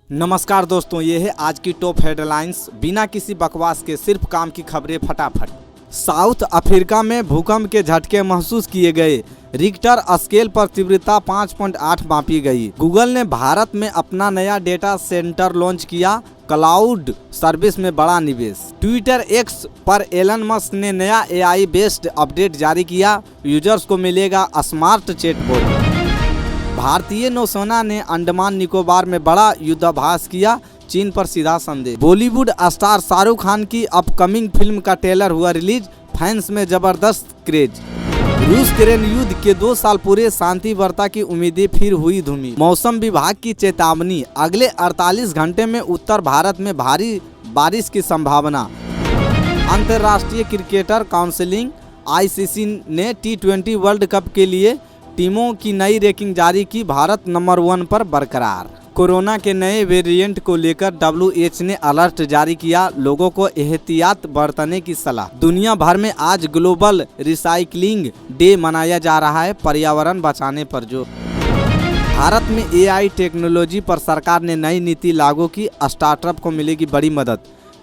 नमस्कार दोस्तों, ये है आज की टॉप हेडलाइंस। बिना किसी बकवास के सिर्फ काम की खबरें फटाफट। साउथ अफ्रीका में भूकंप के झटके महसूस किए गए। रिक्टर स्केल पर तीव्रता 5.8 मापी गई। गूगल ने भारत में अपना नया डेटा सेंटर लॉन्च किया। क्लाउड सर्विस में बड़ा निवेश। ट्विटर एक्स पर एलन मस्क ने नया एआई बेस्ड अपडेट जारी किया। यूजर्स को मिलेगा स्मार्ट चैटबॉट। भारतीय नौसेना ने अंडमान निकोबार में बड़ा युद्धाभ्यास किया। चीन पर सीधा संदेश। बॉलीवुड स्टार शाहरुख खान की अपकमिंग फिल्म का ट्रेलर हुआ रिलीज। फैंस में जबरदस्त क्रेज। रूस यूक्रेन युद्ध के 2 साल पूरे, शांति वार्ता की उम्मीदें फिर हुई धूमी। मौसम विभाग की चेतावनी, अगले 48 घंटे में उत्तर भारत में भारी बारिश की संभावना। अंतर्राष्ट्रीय क्रिकेटर काउंसिल आईसीसी ने T20 वर्ल्ड कप के लिए टीमों की नई रैंकिंग जारी की। भारत नंबर 1 पर बरकरार। कोरोना के नए वेरिएंट को लेकर WHO ने अलर्ट जारी किया। लोगों को एहतियात बरतने की सलाह। दुनिया भर में आज ग्लोबल रिसाइकलिंग डे मनाया जा रहा है। पर्यावरण बचाने पर जोर। भारत में AI टेक्नोलॉजी पर सरकार ने नई नीति लागू की। स्टार्टअप को मिलेगी बड़ी मदद।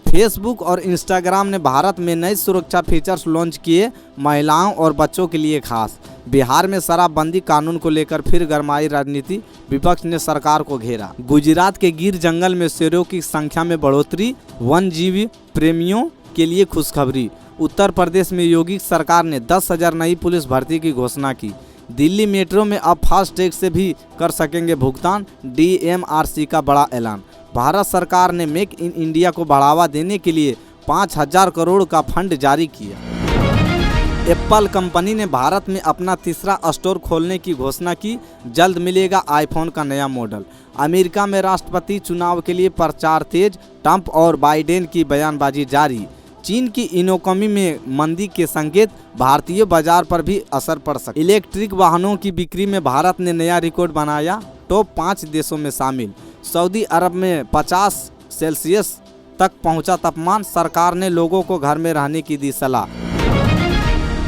फेसबुक और इंस्टाग्राम ने भारत में नए सुरक्षा फीचर्स लॉन्च किए, महिलाओं और बच्चों के लिए खास। बिहार में शराबबंदी कानून को लेकर फिर गरमाई राजनीति, विपक्ष ने सरकार को घेरा। गुजरात के गिर जंगल में शेरों की संख्या में बढ़ोतरी, वन्यजीवी प्रेमियों के लिए खुशखबरी। उत्तर प्रदेश में योगी सरकार ने 10,000 नई पुलिस भर्ती की घोषणा की। दिल्ली मेट्रो में अब फास्टैग से भी कर सकेंगे भुगतान, DMRC का बड़ा ऐलान। भारत सरकार ने मेक इन इंडिया को बढ़ावा देने के लिए 5,000 करोड़ का फंड जारी किया। एप्पल कंपनी ने भारत में अपना तीसरा स्टोर खोलने की घोषणा की। जल्द मिलेगा आईफोन का नया मॉडल। अमेरिका में राष्ट्रपति चुनाव के लिए प्रचार तेज, ट्रंप और बाइडेन की बयानबाजी जारी। चीन की इकोनॉमी में मंदी के संकेत, भारतीय बाजार पर भी असर पड़ सकता है। इलेक्ट्रिक वाहनों की बिक्री में भारत ने नया रिकॉर्ड बनाया, टॉप 5 देशों में शामिल। सऊदी अरब में 50 सेल्सियस तक पहुंचा तापमान, सरकार ने लोगों को घर में रहने की दी सलाह।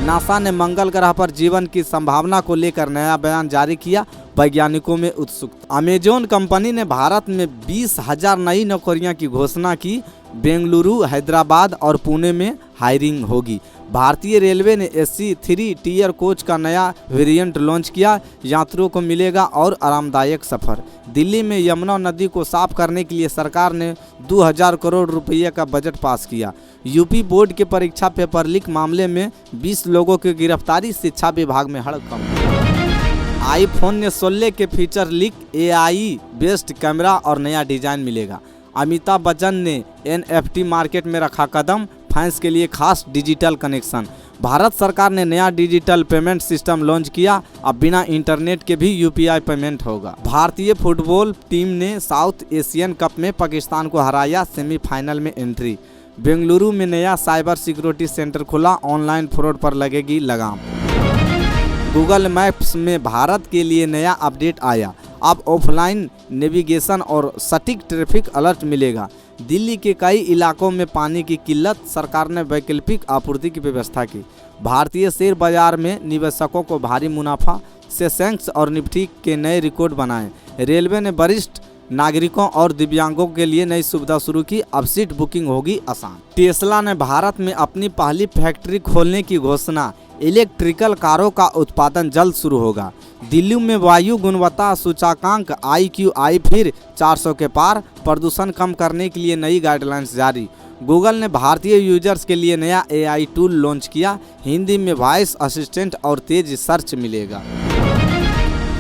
नासा ने मंगल ग्रह पर जीवन की संभावना को लेकर नया बयान जारी किया, वैज्ञानिकों में उत्सुकता। अमेजॉन कंपनी ने भारत में 20,000 नई नौकरियां की घोषणा की। बेंगलुरु, हैदराबाद और पुणे में हायरिंग होगी। भारतीय रेलवे ने SC3 टियर कोच का नया वेरिएंट लॉन्च किया। यात्रियों को मिलेगा और आरामदायक सफर। दिल्ली में यमुना नदी को साफ करने के लिए सरकार ने 2000 करोड़ रुपये का बजट पास किया। यूपी बोर्ड के परीक्षा पेपर लीक मामले में 20 लोगों की गिरफ्तारी, शिक्षा विभाग में हड़कंप। आईफोन ने 16 के feature leak, AI based camera और नया डिजाइन मिलेगा। अमिताभ बच्चन ने NFT मार्केट में रखा कदम, फैंस के लिए खास डिजिटल कनेक्शन। भारत सरकार ने नया डिजिटल पेमेंट सिस्टम लॉन्च किया। अब बिना इंटरनेट के भी UPI पेमेंट होगा। भारतीय फुटबॉल टीम ने साउथ एशियन कप में पाकिस्तान को हराया, सेमीफाइनल में एंट्री। बेंगलुरु में नया साइबर सिक्योरिटी सेंटर खुला, ऑनलाइन फ्रॉड पर लगेगी लगाम। गूगल मैप्स में भारत के लिए नया अपडेट आया। अब ऑफलाइन नेविगेशन और सटीक ट्रैफिक अलर्ट मिलेगा। दिल्ली के कई इलाकों में पानी की किल्लत, सरकार ने वैकल्पिक आपूर्ति की व्यवस्था की। भारतीय शेयर बाजार में निवेशकों को भारी मुनाफा, सेंसेक्स और निफ्टी के नए रिकॉर्ड बनाए। रेलवे ने वरिष्ठ नागरिकों और दिव्यांगों के लिए नई सुविधा शुरू की। अब सीट बुकिंग होगी आसान। टेस्ला ने भारत में अपनी पहली फैक्ट्री खोलने की घोषणा। इलेक्ट्रिकल कारों का उत्पादन जल्द शुरू होगा। दिल्ली में वायु गुणवत्ता सूचकांक AQI फिर 400 के पार, प्रदूषण कम करने के लिए नई गाइडलाइंस जारी। गूगल ने भारतीय यूजर्स के लिए नया AI टूल लॉन्च किया। हिंदी में वॉइस असिस्टेंट और तेज सर्च मिलेगा।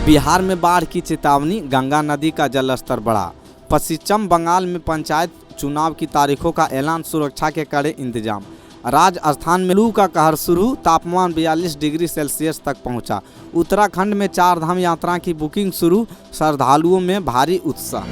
बिहार में बाढ़ की चेतावनी, गंगा नदी का जलस्तर बढ़ा। पश्चिम बंगाल में पंचायत चुनाव की तारीखों का ऐलान, सुरक्षा के कड़े इंतजाम। राजस्थान में लू का कहर शुरू, तापमान 42 डिग्री सेल्सियस तक पहुंचा। उत्तराखंड में 4 धाम यात्रा की बुकिंग शुरू, श्रद्धालुओं में भारी उत्साह।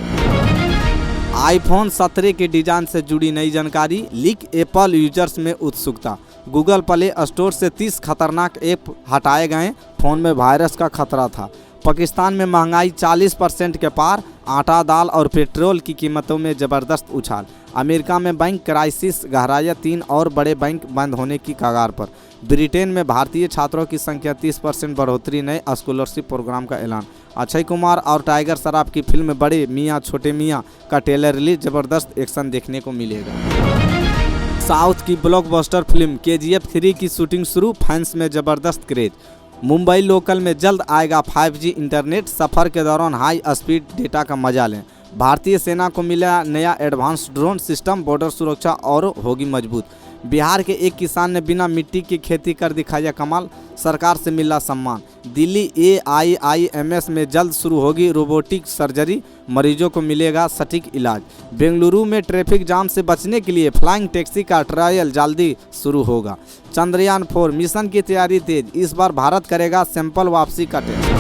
आईफोन 17 के डिजाइन से जुड़ी नई जानकारी लीक, एप्पल यूजर्स में उत्सुकता। गूगल प्ले स्टोर से 30 खतरनाक ऐप हटाए गए, फोन में वायरस का खतरा था। पाकिस्तान में महंगाई 40% के पार, आटा, दाल और पेट्रोल की कीमतों में जबरदस्त उछाल। अमेरिका में बैंक क्राइसिस गहराया, 3 और बड़े बैंक बंद होने की कगार पर। ब्रिटेन में भारतीय छात्रों की संख्या 30% बढ़ोतरी, नए स्कॉलरशिप प्रोग्राम का ऐलान। अक्षय कुमार और टाइगर श्रॉफ की फिल्म बड़े मियाँ छोटे मियाँ का ट्रेलर रिलीज, जबरदस्त एक्शन देखने को मिलेगा। साउथ की ब्लॉकबस्टर फिल्म KGF 3 की शूटिंग शुरू, फैंस में जबरदस्त क्रेज। मुंबई लोकल में जल्द आएगा 5G इंटरनेट, सफ़र के दौरान हाई स्पीड डेटा का मजा लें। भारतीय सेना को मिला नया एडवांस ड्रोन सिस्टम, बॉर्डर सुरक्षा और होगी मजबूत। बिहार के एक किसान ने बिना मिट्टी की खेती कर दिखाया कमाल, सरकार से मिला सम्मान। दिल्ली AIIMS में जल्द शुरू होगी रोबोटिक सर्जरी, मरीजों को मिलेगा सटीक इलाज। बेंगलुरु में ट्रैफिक जाम से बचने के लिए फ्लाइंग टैक्सी का ट्रायल जल्दी शुरू होगा। चंद्रयान 4 मिशन की तैयारी तेज, इस बार भारत करेगा सैंपल वापसी का टेस्ट।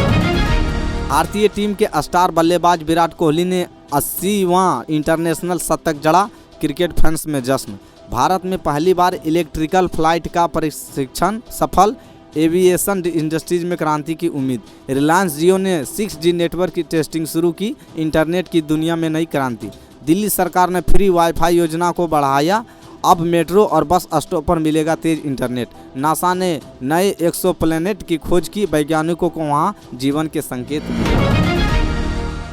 भारतीय टीम के स्टार बल्लेबाज विराट कोहली ने 80वां इंटरनेशनल शतक जड़ा, क्रिकेट फैंस में जश्न। भारत में पहली बार इलेक्ट्रिकल फ्लाइट का परीक्षण सफल, एविएशन इंडस्ट्रीज में क्रांति की उम्मीद। रिलायंस जियो ने 6G नेटवर्क की टेस्टिंग शुरू की, इंटरनेट की दुनिया में नई क्रांति। दिल्ली सरकार ने फ्री वाईफाई योजना को बढ़ाया, अब मेट्रो और बस स्टॉप पर मिलेगा तेज इंटरनेट। नासा ने नए एक्सोप्लैनेट की खोज की, वैज्ञानिकों को वहां जीवन के संकेत मिले।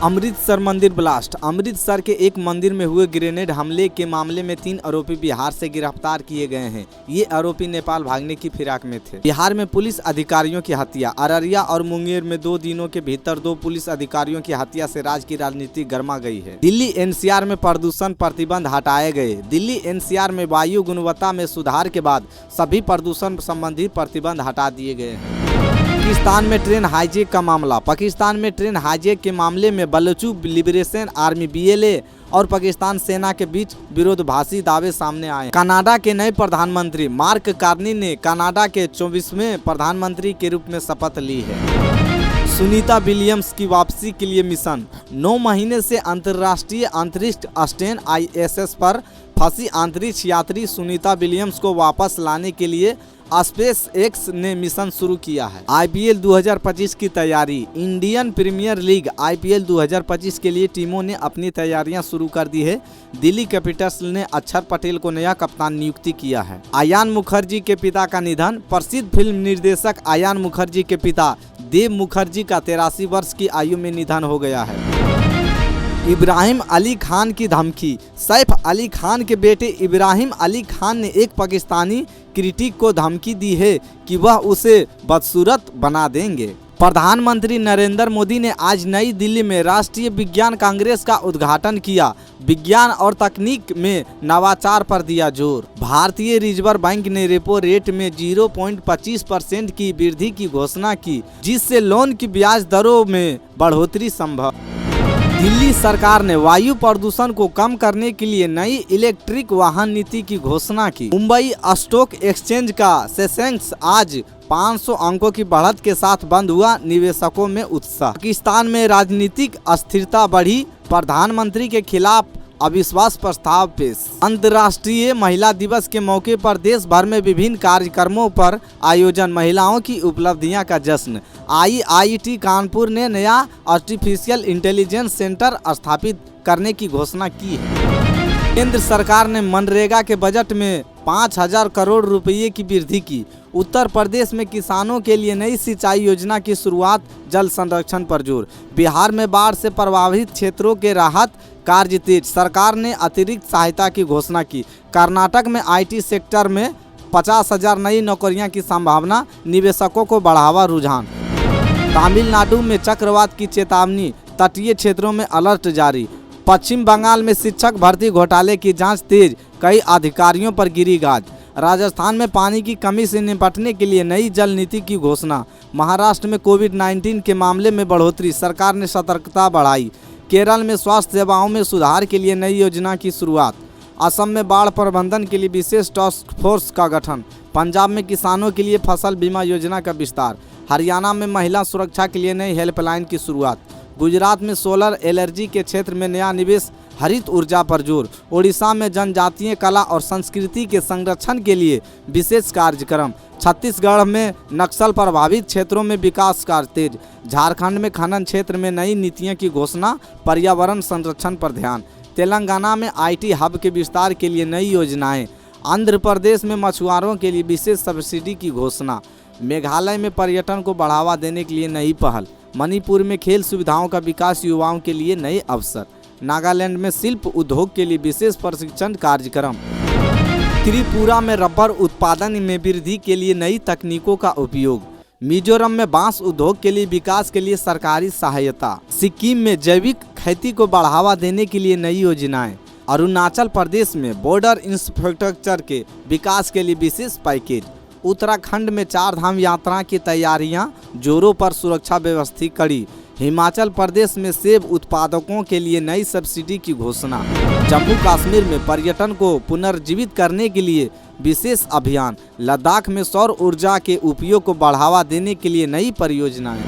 अमृतसर मंदिर ब्लास्ट, अमृतसर के एक मंदिर में हुए ग्रेनेड हमले के मामले में 3 आरोपी बिहार से गिरफ्तार किए गए हैं। ये आरोपी नेपाल भागने की फिराक में थे। बिहार में पुलिस अधिकारियों की हत्या, अररिया और मुंगेर में 2 दिनों के भीतर 2 पुलिस अधिकारियों की हत्या से राज्य की राजनीति गर्मा गई है। दिल्ली NCR में प्रदूषण प्रतिबंध हटाए गए, दिल्ली NCR में वायु गुणवत्ता में सुधार के बाद सभी प्रदूषण संबंधी प्रतिबंध हटा दिए गए हैं। पाकिस्तान में ट्रेन हाईजैक का मामला, पाकिस्तान में ट्रेन हाईजैक के मामले में बलूच लिबरेशन आर्मी BLA और पाकिस्तान सेना के बीच विरोधाभासी दावे सामने आए। कनाडा के नए प्रधानमंत्री मार्क कार्नी ने कनाडा के 24वें प्रधानमंत्री के रूप में शपथ ली है। सुनीता विलियम्स की वापसी के लिए मिशन, 9 महीने से अंतर्राष्ट्रीय अंतरिक्ष स्टेशन ISS पर फंसी अंतरिक्ष यात्री सुनीता विलियम्स को वापस लाने के लिए SpaceX ने मिशन शुरू किया है। IPL 2025 की तैयारी, इंडियन प्रीमियर लीग IPL 2025 के लिए टीमों ने अपनी तैयारियां शुरू कर दी है। दिल्ली कैपिटल्स ने अक्षर पटेल को नया कप्तान नियुक्ति किया है। आयान मुखर्जी के पिता का निधन, प्रसिद्ध फिल्म निर्देशक आयान मुखर्जी के पिता देव मुखर्जी का 83 वर्ष की आयु में निधन हो गया है। इब्राहिम अली खान की धमकी, सैफ अली खान के बेटे इब्राहिम अली खान ने एक पाकिस्तानी क्रिटिक को धमकी दी है कि वह उसे बदसूरत बना देंगे। प्रधानमंत्री नरेंद्र मोदी ने आज नई दिल्ली में राष्ट्रीय विज्ञान कांग्रेस का उद्घाटन किया, विज्ञान और तकनीक में नवाचार पर दिया जोर। भारतीय रिजर्व बैंक ने रेपो रेट में 0.25% की वृद्धि की घोषणा की, जिससे लोन की ब्याज दरों में बढ़ोतरी संभव। दिल्ली सरकार ने वायु प्रदूषण को कम करने के लिए नई इलेक्ट्रिक वाहन नीति की घोषणा की। मुंबई स्टॉक एक्सचेंज का सेंसेक्स आज 500 अंकों की बढ़त के साथ बंद हुआ, निवेशकों में उत्साह। पाकिस्तान में राजनीतिक अस्थिरता बढ़ी, प्रधानमंत्री के खिलाफ अविश्वास प्रस्ताव पेश। अंतर्राष्ट्रीय महिला दिवस के मौके पर देश भर में विभिन्न कार्यक्रमों पर आयोजन, महिलाओं की उपलब्धियां का जश्न। IIT कानपुर ने नया आर्टिफिशियल इंटेलिजेंस सेंटर स्थापित करने की घोषणा की है। केंद्र सरकार ने मनरेगा के बजट में 5000 करोड़ रुपये की वृद्धि की। उत्तर प्रदेश में किसानों के लिए नई सिंचाई योजना की शुरुआत, जल संरक्षण पर जोर। बिहार में बाढ़ से प्रभावित क्षेत्रों के राहत कार्य तेज, सरकार ने अतिरिक्त सहायता की घोषणा की। कर्नाटक में IT सेक्टर में 50,000 नई नौकरियां की संभावना, निवेशकों को बढ़ावा रुझान। तमिलनाडु में चक्रवात की चेतावनी, तटीय क्षेत्रों में अलर्ट जारी। पश्चिम बंगाल में शिक्षक भर्ती घोटाले की जांच तेज, कई अधिकारियों पर गिरी गाज। राजस्थान में पानी की कमी से निपटने के लिए नई जल नीति की घोषणा। महाराष्ट्र में कोविड-19 के मामले में बढ़ोतरी, सरकार ने सतर्कता बढ़ाई। केरल में स्वास्थ्य सेवाओं में सुधार के लिए नई योजना की शुरुआत। असम में बाढ़ प्रबंधन के लिए विशेष टास्क फोर्स का गठन। पंजाब में किसानों के लिए फसल बीमा योजना का विस्तार। हरियाणा में महिला सुरक्षा के लिए नई हेल्पलाइन की शुरुआत। गुजरात में सोलर एनर्जी के क्षेत्र में नया निवेश, हरित ऊर्जा पर जोर। ओडिशा में जनजातीय कला और संस्कृति के संरक्षण के लिए विशेष कार्यक्रम। छत्तीसगढ़ में नक्सल प्रभावित क्षेत्रों में विकास कार्य तेज। झारखंड में खनन क्षेत्र में नई नीतियों की घोषणा, पर्यावरण संरक्षण पर ध्यान। तेलंगाना में IT हब के विस्तार के लिए नई योजनाएं। आंध्र प्रदेश में मछुआरों के लिए विशेष सब्सिडी की घोषणा। मेघालय में पर्यटन को बढ़ावा देने के लिए नई पहल। मणिपुर में खेल सुविधाओं का विकास, युवाओं के लिए नए अवसर। नागालैंड में शिल्प उद्योग के लिए विशेष प्रशिक्षण कार्यक्रम। त्रिपुरा में रबर उत्पादन में वृद्धि के लिए नई तकनीकों का उपयोग। मिजोरम में बांस उद्योग के लिए विकास के लिए सरकारी सहायता। सिक्किम में जैविक खेती को बढ़ावा देने के लिए नई योजनाएं। अरुणाचल प्रदेश में बॉर्डर इंफ्रास्ट्रक्चर के विकास के लिए विशेष पैकेज। उत्तराखंड में 4 धाम यात्रा की तैयारियां जोरों पर, सुरक्षा व्यवस्था कड़ी। हिमाचल प्रदेश में सेब उत्पादकों के लिए नई सब्सिडी की घोषणा। जम्मू कश्मीर में पर्यटन को पुनर्जीवित करने के लिए विशेष अभियान। लद्दाख में सौर ऊर्जा के उपयोग को बढ़ावा देने के लिए नई परियोजनाएं।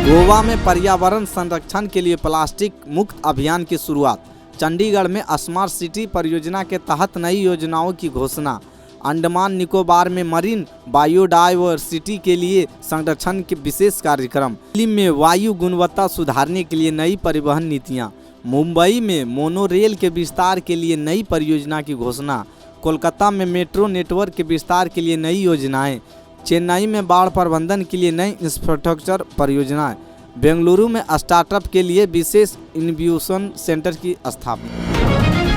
गोवा में पर्यावरण संरक्षण के लिए प्लास्टिक मुक्त अभियान की शुरुआत। चंडीगढ़ में स्मार्ट सिटी परियोजना के तहत नई योजनाओं की घोषणा। अंडमान निकोबार में मरीन बायोडायवर्सिटी के लिए संरक्षण के विशेष कार्यक्रम। दिल्ली में वायु गुणवत्ता सुधारने के लिए नई परिवहन नीतियां। मुंबई में मोनोरेल के विस्तार के लिए नई परियोजना की घोषणा। कोलकाता में मेट्रो नेटवर्क के विस्तार के लिए नई योजनाएं। चेन्नई में बाढ़ प्रबंधन के लिए नई इंफ्रास्ट्रक्चर परियोजनाएं। बेंगलुरु में स्टार्टअप के लिए विशेष इनोवेशन सेंटर की स्थापना।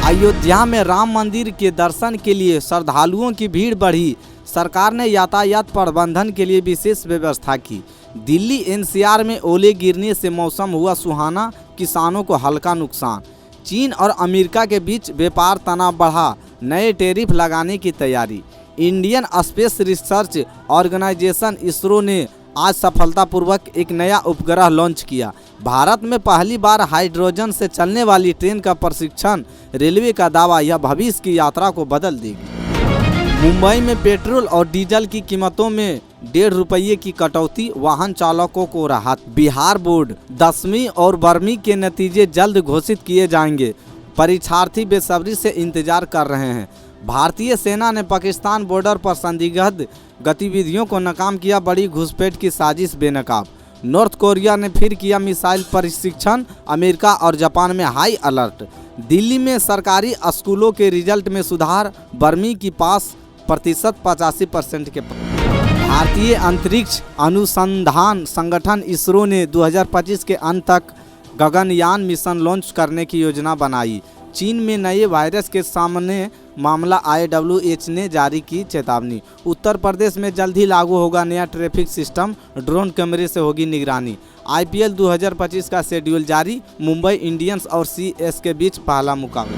अयोध्या में राम मंदिर के दर्शन के लिए श्रद्धालुओं की भीड़ बढ़ी। सरकार ने यातायात प्रबंधन के लिए विशेष व्यवस्था की। दिल्ली एनसीआर में ओले गिरने से मौसम हुआ सुहाना, किसानों को हल्का नुकसान। चीन और अमेरिका के बीच व्यापार तनाव बढ़ा, नए टैरिफ लगाने की तैयारी। Indian Space Research Organisation ISRO ने आज सफलतापूर्वक एक नया उपग्रह लॉन्च किया। भारत में पहली बार हाइड्रोजन से चलने वाली ट्रेन का प्रशिक्षण। रेलवे का दावा, यह भविष्य की यात्रा को बदल देगी। मुंबई में पेट्रोल और डीजल की कीमतों में 1.5 रुपये की कटौती, वाहन चालकों को राहत। बिहार बोर्ड 10वीं और 12वीं के नतीजे जल्द घोषित किए जाएंगे। परीक्षार्थी बेसब्री से इंतजार कर रहे हैं। भारतीय सेना ने पाकिस्तान बॉर्डर पर संदिग्ध गतिविधियों को नाकाम किया। बड़ी घुसपैठ की साजिश बेनकाब। नॉर्थ कोरिया ने फिर किया मिसाइल प्रशिक्षण। अमेरिका और जापान में हाई अलर्ट। दिल्ली में सरकारी स्कूलों के रिजल्ट में सुधार। 12वीं की पास प्रतिशत 85% के। भारतीय अंतरिक्ष अनुसंधान संगठन इसरो ने 2025 के अंत तक गगनयान मिशन लॉन्च करने की योजना बनाई। चीन में नए वायरस के सामने मामला आए, WHO ने जारी की चेतावनी। उत्तर प्रदेश में जल्द ही लागू होगा नया ट्रैफिक सिस्टम, ड्रोन कैमरे से होगी निगरानी। IPL 2025 का शेड्यूल जारी। मुंबई इंडियंस और CS के बीच पहला मुकाबला।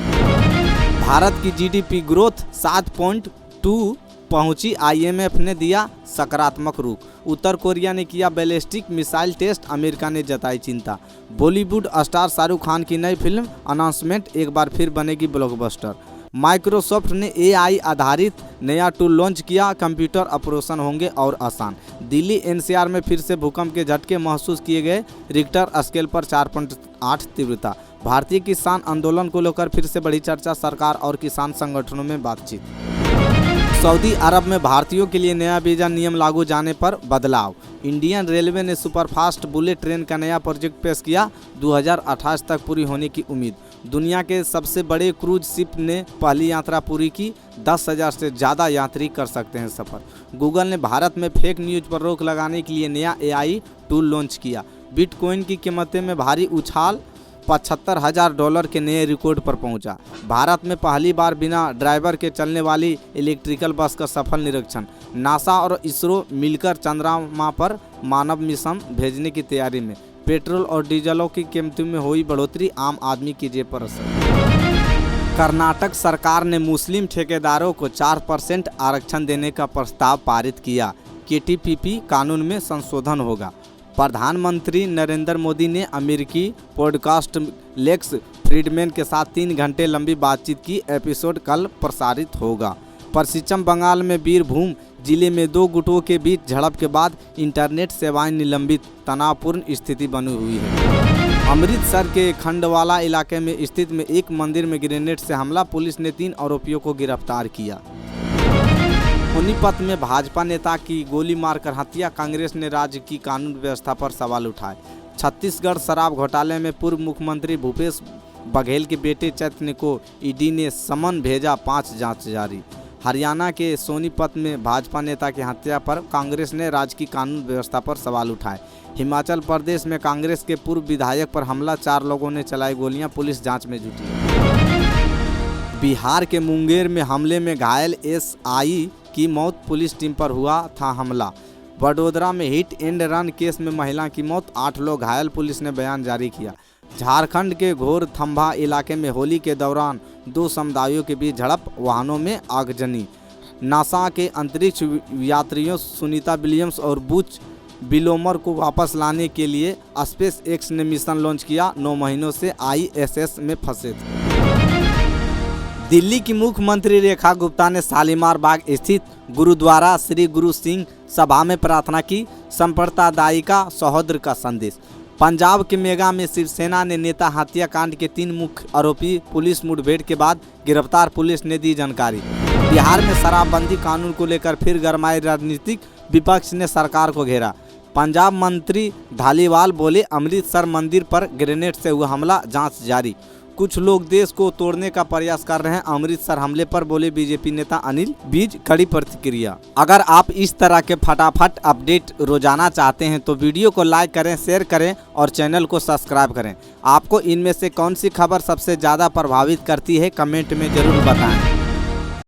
भारत की GDP ग्रोथ 7.2 पहुंची, IMF ने दिया सकारात्मक रुख। उत्तर कोरिया ने किया बैलिस्टिक मिसाइल टेस्ट, अमेरिका ने जताई चिंता। बॉलीवुड स्टार शाहरुख खान की नई फिल्म अनाउंसमेंट, एक बार फिर बनेगी ब्लॉकबस्टर। माइक्रोसॉफ्ट ने AI आधारित नया टूल लॉन्च किया, कंप्यूटर ऑपरेशन होंगे और आसान। दिल्ली NCR में फिर से भूकंप के झटके महसूस किए गए, रिक्टर स्केल पर 4.8 तीव्रता। भारतीय किसान आंदोलन को लेकर फिर से बड़ी चर्चा, सरकार और किसान संगठनों में बातचीत। सऊदी अरब में भारतीयों के लिए नया वीजा नियम लागू जाने पर बदलाव। इंडियन रेलवे ने सुपरफास्ट बुलेट ट्रेन का नया प्रोजेक्ट पेश किया, 2028 तक पूरी होने की उम्मीद। दुनिया के सबसे बड़े क्रूज शिप ने पहली यात्रा पूरी की, 10,000 से ज़्यादा यात्री कर सकते हैं सफ़र। गूगल ने भारत में फेक न्यूज पर रोक लगाने के लिए नया AI टूल लॉन्च किया। बिटकॉइन की कीमतें में भारी उछाल, $75,000 के नए रिकॉर्ड पर पहुंचा। भारत में पहली बार बिना ड्राइवर के चलने वाली इलेक्ट्रिकल बस का सफल निरीक्षण। नासा और इसरो मिलकर चंद्रमा पर मानव मिशन भेजने की तैयारी में। पेट्रोल और डीजलों की कीमतों में हुई बढ़ोतरी, आम आदमी की जेब पर असर। कर्नाटक सरकार ने मुस्लिम ठेकेदारों को 4% आरक्षण देने का प्रस्ताव पारित किया। KTPP कानून में संशोधन होगा। प्रधानमंत्री नरेंद्र मोदी ने अमेरिकी पॉडकास्ट लेक्स फ्रीडमैन के साथ 3 घंटे लंबी बातचीत की। एपिसोड कल प्रसारित होगा। पश्चिम बंगाल में बीरभूम जिले में 2 गुटों के बीच झड़प के बाद इंटरनेट सेवाएं निलंबित, तनावपूर्ण स्थिति बनी हुई है। अमृतसर के खंडवाला इलाके में स्थित एक मंदिर में ग्रेनेड से हमला, पुलिस ने 3 आरोपियों को गिरफ्तार किया। सोनीपत में भाजपा नेता की गोली मारकर हत्या, कांग्रेस ने राज्य की कानून व्यवस्था पर सवाल उठाए। छत्तीसगढ़ शराब घोटाले में पूर्व मुख्यमंत्री भूपेश बघेल के बेटे चैतन्य को ED ने समन भेजा, 5 जांच जारी। हरियाणा के सोनीपत में भाजपा नेता की हत्या पर कांग्रेस ने राज्य की कानून व्यवस्था पर सवाल उठाए। हिमाचल प्रदेश में कांग्रेस के पूर्व विधायक पर हमला, 4 लोगों ने चलाई गोलियां, पुलिस जांच में जुटी। बिहार के मुंगेर में हमले में घायल एसआई की मौत, पुलिस टीम पर हुआ था हमला। वडोदरा में हिट एंड रन केस में महिला की मौत, 8 लोग घायल, पुलिस ने बयान जारी किया। झारखंड के घोर थंभा इलाके में होली के दौरान 2 समुदायों के बीच झड़प, वाहनों में आगजनी। नासा के अंतरिक्ष यात्रियों सुनीता विलियम्स और बुच विलोमर को वापस लाने के लिए स्पेस एक्स ने मिशन लॉन्च किया। 9 महीनों से ISS में फंसे थे। दिल्ली की मुख्यमंत्री रेखा गुप्ता ने शालीमार बाग स्थित गुरुद्वारा श्री गुरु सिंह सभा में प्रार्थना की, संप्रदायिका सौहार्द का संदेश। पंजाब के मेगा में शिवसेना ने नेता हत्याकांड के 3 मुख्य आरोपी पुलिस मुठभेड़ के बाद गिरफ्तार, पुलिस ने दी जानकारी। बिहार में शराबबंदी कानून को लेकर फिर गरमाई राजनीतिक, विपक्ष ने सरकार को घेरा। पंजाब मंत्री धालीवाल बोले, अमृतसर मंदिर पर ग्रेनेड से हुआ हमला, जांच जारी। कुछ लोग देश को तोड़ने का प्रयास कर रहे हैं, अमृतसर हमले पर बोले बीजेपी नेता अनिल विज, कड़ी प्रतिक्रिया। अगर आप इस तरह के फटाफट अपडेट रोजाना चाहते हैं तो वीडियो को लाइक करें, शेयर करें और चैनल को सब्सक्राइब करें। आपको इनमें से कौन सी खबर सबसे ज़्यादा प्रभावित करती है, कमेंट में जरूर बताएं।